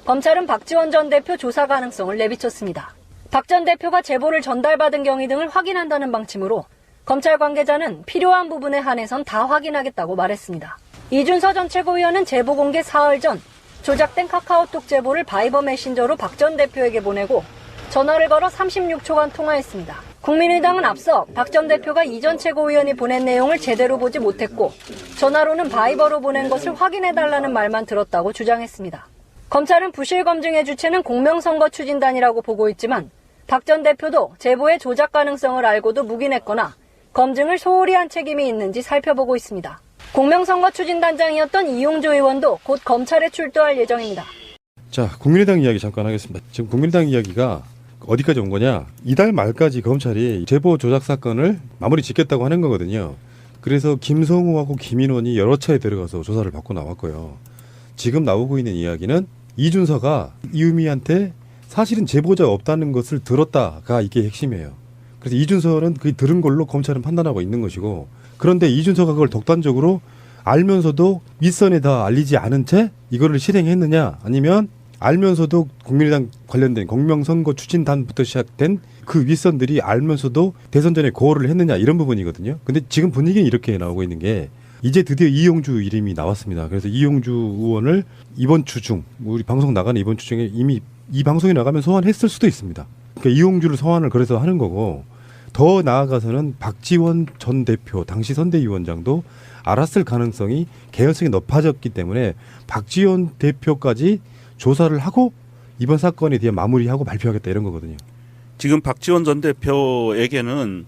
검찰은 박지원 전 대표 조사 가능성을 내비쳤습니다. 박 전 대표가 제보를 전달받은 경위 등을 확인한다는 방침으로 검찰 관계자는 필요한 부분에 한해선 다 확인하겠다고 말했습니다. 이준서 전 최고위원은 제보 공개 사흘 전 조작된 카카오톡 제보를 바이버 메신저로 박 전 대표에게 보내고 전화를 걸어 36초간 통화했습니다. 국민의당은 앞서 박 전 대표가 이 전 최고위원이 보낸 내용을 제대로 보지 못했고 전화로는 바이버로 보낸 것을 확인해달라는 말만 들었다고 주장했습니다. 검찰은 부실 검증의 주체는 공명선거 추진단이라고 보고 있지만 박 전 대표도 제보의 조작 가능성을 알고도 묵인했거나 검증을 소홀히 한 책임이 있는지 살펴보고 있습니다. 공명선거 추진단장이었던 이용조 의원도 곧 검찰에 출두할 예정입니다. 자, 국민의당 이야기 잠깐 하겠습니다. 지금 국민의당 이야기가 어디까지 온 거냐? 이달 말까지 검찰이 제보 조작 사건을 마무리 짓겠다고 하는 거거든요. 그래서 김성우하고 김인원이 여러 차례 들어가서 조사를 받고 나왔고요. 지금 나오고 있는 이야기는 이준서가 이유미한테 사실은 제보자가 없다는 것을 들었다가 이게 핵심이에요. 그래서 이준서는 그 들은 걸로 검찰은 판단하고 있는 것이고, 그런데 이준서가 그걸 독단적으로 알면서도 윗선에다 알리지 않은 채 이거를 실행했느냐, 아니면 알면서도 국민의당 관련된 공명선거 추진단부터 시작된 그 윗선들이 알면서도 대선 전에 고호를 했느냐, 이런 부분이거든요. 근데 지금 분위기는 이렇게 나오고 있는 게 이제 드디어 이용주 이름이 나왔습니다. 그래서 이용주 의원을 이번 주 중, 우리 방송 나가는 이번 주 중에 이미 이 방송이 나가면 소환했을 수도 있습니다. 그러니까 이용주를 소환을 그래서 하는 거고, 더 나아가서는 박지원 전 대표 당시 선대위원장도 알았을 가능성이 개연성이 높아졌기 때문에 박지원 대표까지 조사를 하고 이번 사건에 대해 마무리하고 발표하겠다, 이런 거거든요. 지금 박지원 전 대표에게는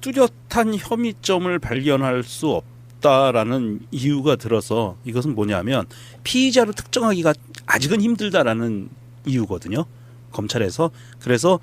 뚜렷한 혐의점을 발견할 수 없다라는 이유가 들어서, 이것은 뭐냐면 피의자로 특정하기가 아직은 힘들다라는 이유거든요, 검찰에서. 그래서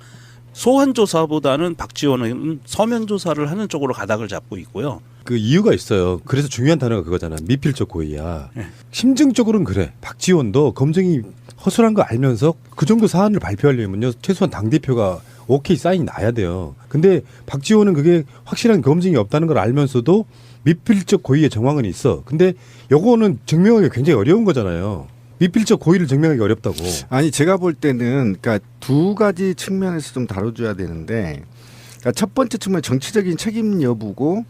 소환 조사보다는 박지원은 서면 조사를 하는 쪽으로 가닥을 잡고 있고요. 그 이유가 있어요. 그래서 중요한 단어가 그거잖아. 미필적 고의야. 네. 심증적으로는 그래. 박지원도 검증이 허술한 거 알면서 그 정도 사안을 발표하려면요, 최소한 당대표가 오케이 사인이 나야 돼요. 근데 박지원은 그게 확실한 검증이 없다는 걸 알면서도 미필적 고의의 정황은 있어. 근데 요거는 증명하기 굉장히 어려운 거잖아요. 미필적 고의를 증명하기 어렵다고. 아니, 제가 볼 때는 그러니까 두 가지 측면에서 좀 다뤄줘야 되는데, 그러니까 첫 번째 측면 정치적인 책임 여부고,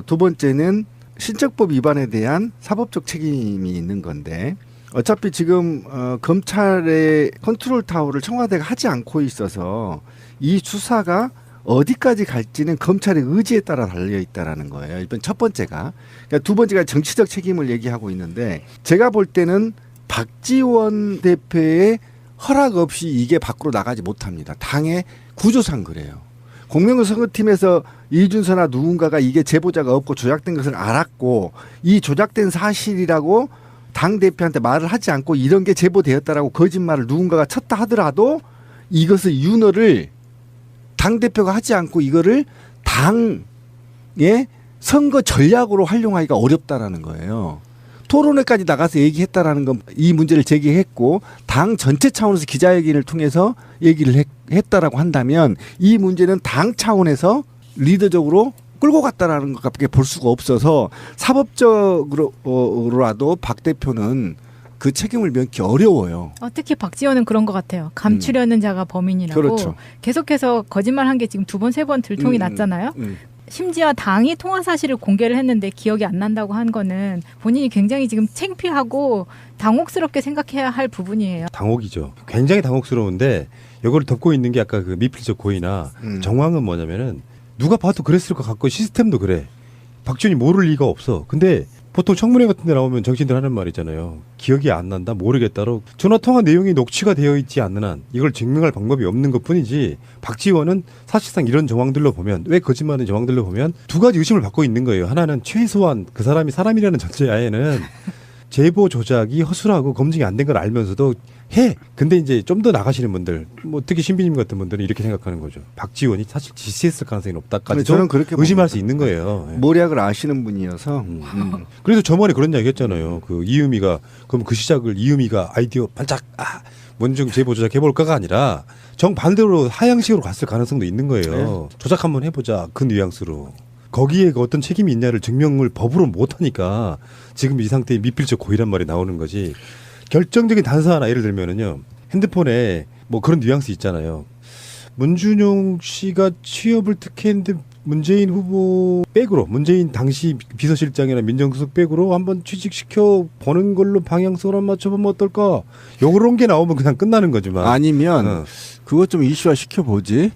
두 번째는 신적법 위반에 대한 사법적 책임이 있는 건데, 어차피 지금 검찰의 컨트롤 타워를 청와대가 하지 않고 있어서 이 수사가 어디까지 갈지는 검찰의 의지에 따라 달려 있다라는 거예요. 이번 첫 번째가. 그러니까 두 번째가 정치적 책임을 얘기하고 있는데, 제가 볼 때는 박지원 대표의 허락 없이 이게 밖으로 나가지 못합니다. 당의 구조상 그래요. 공명선거팀에서 이준서나 누군가가 이게 제보자가 없고 조작된 것을 알았고, 이 조작된 사실이라고 당 대표한테 말을 하지 않고 이런 게 제보되었다라고 거짓말을 누군가가 쳤다 하더라도 이것을 윤허를 당 대표가 하지 않고 이거를 당의 선거 전략으로 활용하기가 어렵다라는 거예요. 토론회까지 나가서 얘기했다라는 건 이 문제를 제기했고, 당 전체 차원에서 기자회견을 통해서 얘기를 했다라고 한다면 이 문제는 당 차원에서 리더적으로 끌고 갔다라는 것밖에 볼 수가 없어서 사법적으로라도 박 대표는 그 책임을 면키 어려워요. 특히 박지원은 그런 것 같아요. 감추려는 자가 범인이라고. 그렇죠. 계속해서 거짓말한 게 지금 2번, 3번 들통이 났잖아요. 심지어 당이 통화 사실을 공개를 했는데 기억이 안 난다고 한 거는 본인이 굉장히 지금 창피하고 당혹스럽게 생각해야 할 부분이에요. 당혹이죠. 굉장히 당혹스러운데 이걸 덮고 있는 게 아까 그 미필적 고의나 정황은 뭐냐면은 누가 봐도 그랬을 것 같고 시스템도 그래. 박지원이 모를 리가 없어. 근데 보통 청문회 같은 데 나오면 정치인들 하는 말 있잖아요. 기억이 안 난다, 모르겠다로. 전화통화 내용이 녹취가 되어 있지 않는 한 이걸 증명할 방법이 없는 것뿐이지, 박지원은 사실상 이런 정황들로 보면, 왜 거짓말하는 정황들로 보면 두 가지 의심을 받고 있는 거예요. 하나는 최소한 그 사람이 사람이라는 전제하에는 제보 조작이 허술하고 검증이 안 된 걸 알면서도 해. 근데 이제 좀 더 나가시는 분들, 뭐 특히 신비님 같은 분들은 이렇게 생각하는 거죠. 박지원이 사실 지시했을 가능성이 높다까지 저는 그렇게 의심할 수 있는 거예요. 모략을 아시는 분이어서. 그래서 저번에 그런 이야기 했잖아요. 그 이유미가, 그럼 그 시작을 이유미가 아이디어 반짝 원정 제보 조작 해볼까가 아니라 정반대로 하향식으로 갔을 가능성도 있는 거예요. 네. 조작 한번 해보자, 그 뉘앙스로. 거기에 어떤 책임이 있냐를 증명을 법으로 못하니까 지금 이 상태의 미필적 고의란 말이 나오는 거지. 결정적인 단서 하나 예를 들면은요. 핸드폰에 뭐 그런 뉘앙스 있잖아요. 문준용 씨가 취업을 특혜했는데 문재인 후보 백으로 문재인 당시 비서실장이나 민정수석 백으로 한번 취직시켜 보는 걸로 방향성을 한번 맞춰보면 어떨까? 요런 게 나오면 그냥 끝나는 거지만 아니면 그것 좀 이슈화 시켜보지.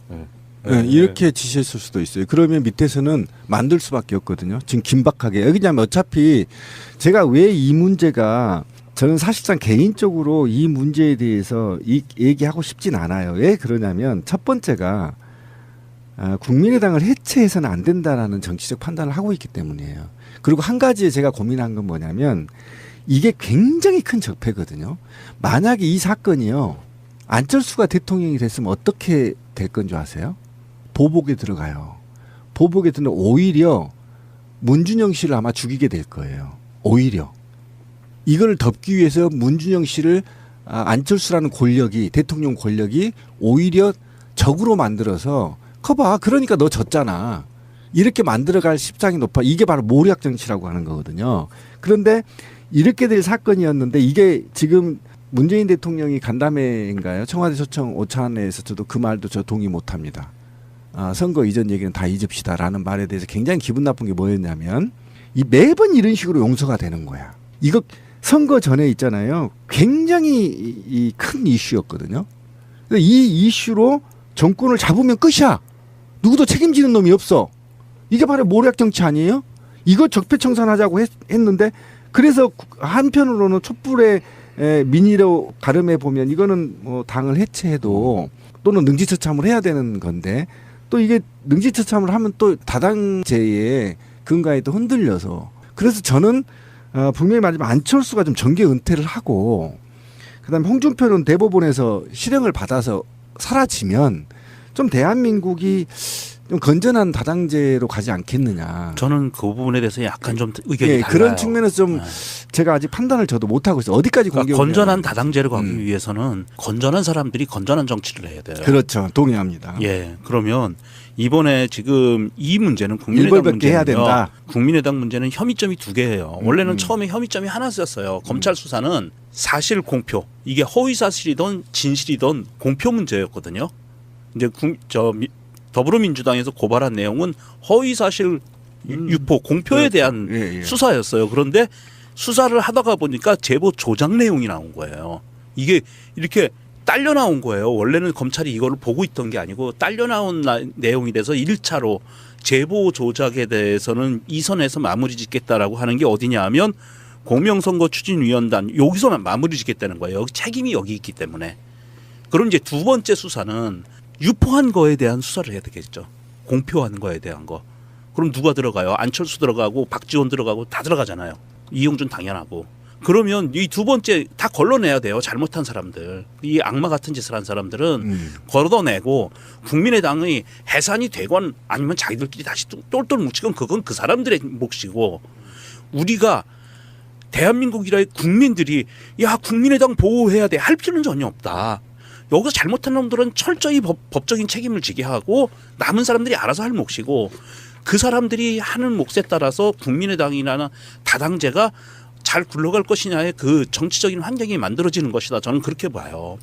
이렇게 지시했을 수도 있어요. 그러면 밑에서는 만들 수밖에 없거든요. 지금 긴박하게. 왜냐하면 어차피 제가 왜 이 문제가 저는 사실상 개인적으로 이 문제에 대해서 얘기하고 싶진 않아요. 왜 그러냐면 첫 번째가 국민의당을 해체해서는 안 된다라는 정치적 판단을 하고 있기 때문이에요. 그리고 한 가지 제가 고민한 건 뭐냐면 이게 굉장히 큰 적폐거든요. 만약에 이 사건이요. 안철수가 대통령이 됐으면 어떻게 될 건 줄 아세요? 보복에 들어가요. 보복에 들면 오히려 문준영 씨를 아마 죽이게 될 거예요. 오히려. 이걸 덮기 위해서 문준영 씨를 안철수라는 권력이 대통령 권력이 오히려 적으로 만들어서 커봐. 그러니까 너 졌잖아. 이렇게 만들어갈 십상이 높아. 이게 바로 모략 정치라고 하는 거거든요. 그런데 이렇게 될 사건이었는데 이게 지금 문재인 대통령이 간담회인가요? 청와대 초청 오찬에서 저도 그 말도 저 동의 못합니다. 선거 이전 얘기는 다 잊읍시다라는 말에 대해서 굉장히 기분 나쁜 게 뭐였냐면 이 매번 이런 식으로 용서가 되는 거야. 이거 선거 전에 있잖아요. 굉장히 큰 이슈였거든요. 이 이슈로 정권을 잡으면 끝이야. 누구도 책임지는 놈이 없어. 이게 바로 모략 정치 아니에요? 이거 적폐청산하자고 했는데 그래서 한편으로는 촛불의 민의로 가름해 보면 이거는 뭐 당을 해체해도 또는 능지처참을 해야 되는 건데 또 이게 능지처참을 하면 또 다당제의 근간에 또 흔들려서 그래서 저는 분명히 말하지만 안철수가 좀 정계 은퇴를 하고 그다음에 홍준표는 대법원에서 실형을 받아서 사라지면 좀 대한민국이 좀 건전한 다당제로 가지 않겠느냐. 저는 그 부분에 대해서 약간 좀 의견이 달라요. 그런 측면에서 좀 제가 아직 판단을 저도 못하고 있어요. 어디까지 그러니까 건전한 다당제로 가기 위해서는 건전한 사람들이 건전한 정치를 해야 돼요. 그렇죠. 동의합니다. 예, 그러면 이번에 지금 이 문제는 국민의당 일벌백계 해야 문제는요. 된다. 국민의당 문제는 혐의점이 두 개예요. 원래는 처음에 혐의점이 하나였어요. 검찰 수사는 사실 공표 이게 허위 사실이든 진실이든 공표 문제였거든요. 이제 더불어민주당에서 고발한 내용은 허위 사실 유포 공표에 대한 수사였어요. 그런데 수사를 하다가 보니까 제보 조작 내용이 나온 거예요. 이게 이렇게 딸려 나온 거예요. 원래는 검찰이 이거를 보고 있던 게 아니고 딸려 나온 내용이 돼서 1차로 제보 조작에 대해서는 이 선에서 마무리 짓겠다라고 하는 게 어디냐 하면 공명선거 추진위원단 여기서만 마무리 짓겠다는 거예요. 책임이 여기 있기 때문에. 그럼 이제 두 번째 수사는 유포한 거에 대한 수사를 해야 되겠죠. 공표한 거에 대한 거. 그럼 누가 들어가요? 안철수 들어가고 박지원 들어가고 다 들어가잖아요. 이용준 당연하고. 그러면 이 두 번째 다 걸러내야 돼요. 잘못한 사람들. 이 악마 같은 짓을 한 사람들은 걸어내고 국민의당이 해산이 되건 아니면 자기들끼리 다시 똘똘 뭉치건 그건 그 사람들의 몫이고 우리가 대한민국이라의 국민들이 야 국민의당 보호해야 돼 할 필요는 전혀 없다. 여기서 잘못한 놈들은 철저히 법적인 책임을 지게 하고 남은 사람들이 알아서 할 몫이고 그 사람들이 하는 몫에 따라서 국민의당이나 다당제가 잘 굴러갈 것이냐의 그 정치적인 환경이 만들어지는 것이다. 저는 그렇게 봐요.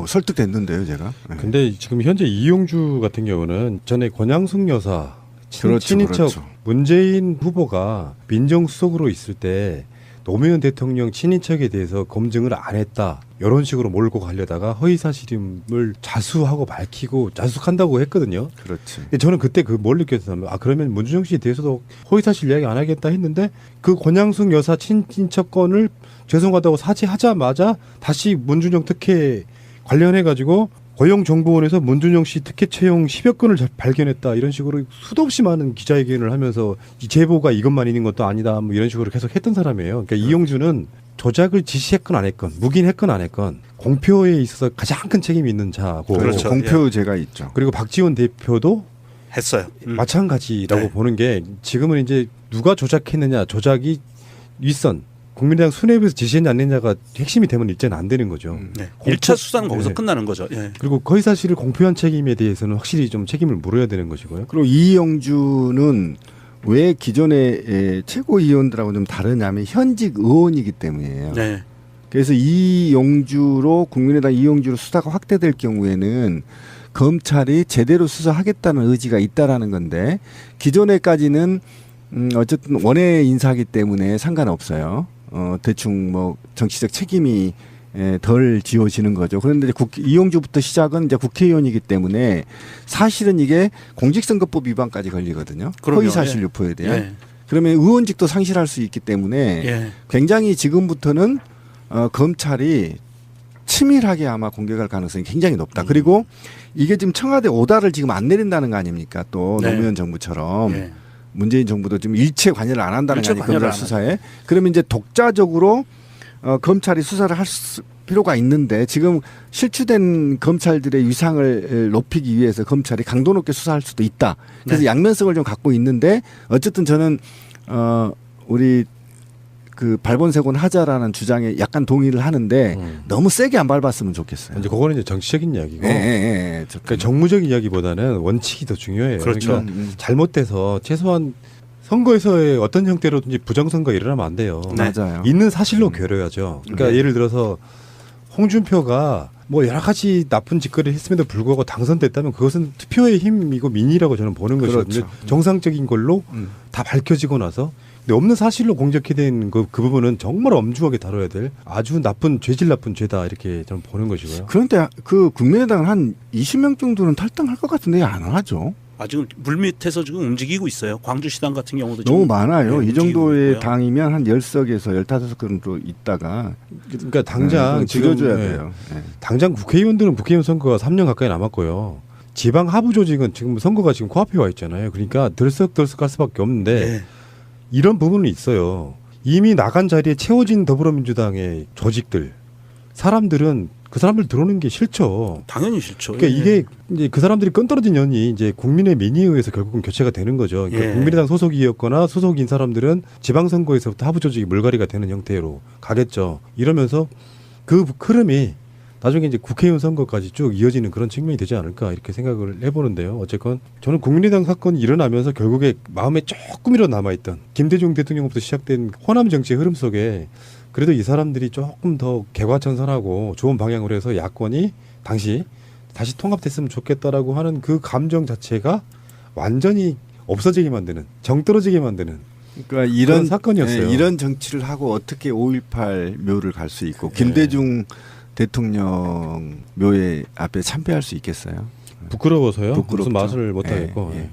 설득됐는데요, 제가. 근데 지금 현재 이용주 같은 경우는 전에 권양숙 여사 친인척 그렇죠. 문재인 후보가 민정수석으로 있을 때 노무현 대통령 친인척에 대해서 검증을 안 했다. 이런 식으로 몰고 가려다가 허위사실임을 자수하고 밝히고 자숙한다고 했거든요. 그렇지. 근데 저는 그때 뭘 느꼈냐면 그러면 문준영 씨에 대해서도 허위사실 이야기 안 하겠다 했는데 그 권양숙 여사 친인척 건을 죄송하다고 사죄하자마자 다시 문준영 특혜 관련해가지고 고용정보원에서 문준영 씨 특혜 채용 10여 건을 발견했다 이런 식으로 수도 없이 많은 기자회견을 하면서 이 제보가 이것만 있는 것도 아니다 뭐 이런 식으로 계속 했던 사람이에요. 그러니까 이용주는 조작을 지시했건 안 했건 묵인했건 안 했건 공표에 있어서 가장 큰 책임이 있는 자고 그렇죠. 공표죄가 있죠. 그리고 박지원 대표도 했어요. 마찬가지라고 네. 보는 게 지금은 이제 누가 조작했느냐 조작이 윗선 국민의당 수뇌부에서 지시했냐 안 했냐가 핵심이 되면 이제는 안 되는 거죠. 네. 1차 수사는 거기서 네. 끝나는 거죠. 예. 그리고 허위사실을 공표한 책임에 대해서는 확실히 좀 책임을 물어야 되는 것이고요. 그리고 이영주는 왜 기존의 최고위원들하고 좀 다르냐면 현직 의원이기 때문이에요. 네. 그래서 이용주로 국민의당 이용주로 수사가 확대될 경우에는 검찰이 제대로 수사하겠다는 의지가 있다라는 건데 기존에까지는 어쨌든 원외 인사하기 때문에 상관없어요. 대충 뭐 정치적 책임이 덜 지워지는 거죠. 그런데 이용주부터 시작은 이제 국회의원이기 때문에 사실은 이게 공직선거법 위반까지 걸리거든요. 그럼요. 허위사실 유포에 대한. 예. 그러면 의원직도 상실할 수 있기 때문에 예. 굉장히 지금부터는 검찰이 치밀하게 아마 공격할 가능성이 굉장히 높다. 그리고 이게 지금 청와대 오다를 지금 안 내린다는 거 아닙니까? 또 네. 노무현 정부처럼 예. 문재인 정부도 지금 일체 관여를 안 한다는 거 일체 아니에요? 관여를 검찰 안 수사에. 그러면 이제 독자적으로 검찰이 수사를 할 필요가 있는데 지금 실추된 검찰들의 위상을 높이기 위해서 검찰이 강도 높게 수사할 수도 있다. 그래서 네. 양면성을 좀 갖고 있는데 어쨌든 저는 우리 그 발본색원 하자라는 주장에 약간 동의를 하는데 너무 세게 안 밟았으면 좋겠어요. 이제 그거는 이제 정치적인 이야기고, 예. 그러니까 정무적인 이야기보다는 원칙이 더 중요해요. 그렇죠. 그러니까 잘못돼서 최소한 선거에서의 어떤 형태로든지 부정선거가 일어나면 안 돼요. 네. 맞아요. 있는 사실로 겨뤄야죠. 그러니까 네. 예를 들어서 홍준표가 뭐 여러 가지 나쁜 짓거리를 했음에도 불구하고 당선됐다면 그것은 투표의 힘이고 민의라고 저는 보는 것이거든요. 그렇죠. 정상적인 걸로 다 밝혀지고 나서 근데 없는 사실로 공적이 된 그 부분은 정말 엄중하게 다뤄야 될 아주 죄질 나쁜 죄다 이렇게 저는 보는 것이고요. 그런데 그 국민의당은 한 20명 정도는 탈당할 것 같은데 안 하죠. 지금 물밑에서 지금 움직이고 있어요. 광주시당 같은 경우도 너무 지금 많아요. 네, 이 정도의 움직이고 있고요. 당이면 한 10석에서 15석 정도 있다가 그러니까 당장 지금 줄여줘야 돼요. 네. 당장 국회의원들은 국회의원 선거가 3년 가까이 남았고요. 지방 하부 조직은 지금 선거가 지금 코앞에 와 있잖아요. 그러니까 들썩들썩할 수밖에 없는데 네. 이런 부분은 있어요. 이미 나간 자리에 채워진 더불어민주당의 조직들, 사람들은 그 사람들 들어오는 게 싫죠. 당연히 싫죠. 그러니까 예. 이게 이제 그 사람들이 끈떨어진 연이 이제 국민의 민의에 의해서 결국은 교체가 되는 거죠. 그러니까 예. 국민의당 소속이었거나 소속인 사람들은 지방선거에서부터 하부 조직이 물갈이가 되는 형태로 가겠죠. 이러면서 그 흐름이 나중에 이제 국회의원 선거까지 쭉 이어지는 그런 측면이 되지 않을까 이렇게 생각을 해보는데요. 어쨌건 저는 국민의당 사건이 일어나면서 결국에 마음에 조금이라도 남아있던 김대중 대통령부터 시작된 호남 정치의 흐름 속에 그래도 이 사람들이 조금 더 개과천선하고 좋은 방향으로 해서 야권이 당시 다시 통합됐으면 좋겠다라고 하는 그 감정 자체가 완전히 없어지게 만드는, 정 떨어지게 만드는 그러니까 그런 사건이었어요. 이런 정치를 하고 어떻게 5.18 묘를 갈 수 있고 김대중 대통령 묘에 앞에 참배할 수 있겠어요? 부끄러워서요. 부끄럽죠. 무슨 맛을 못 예, 하겠고. 예.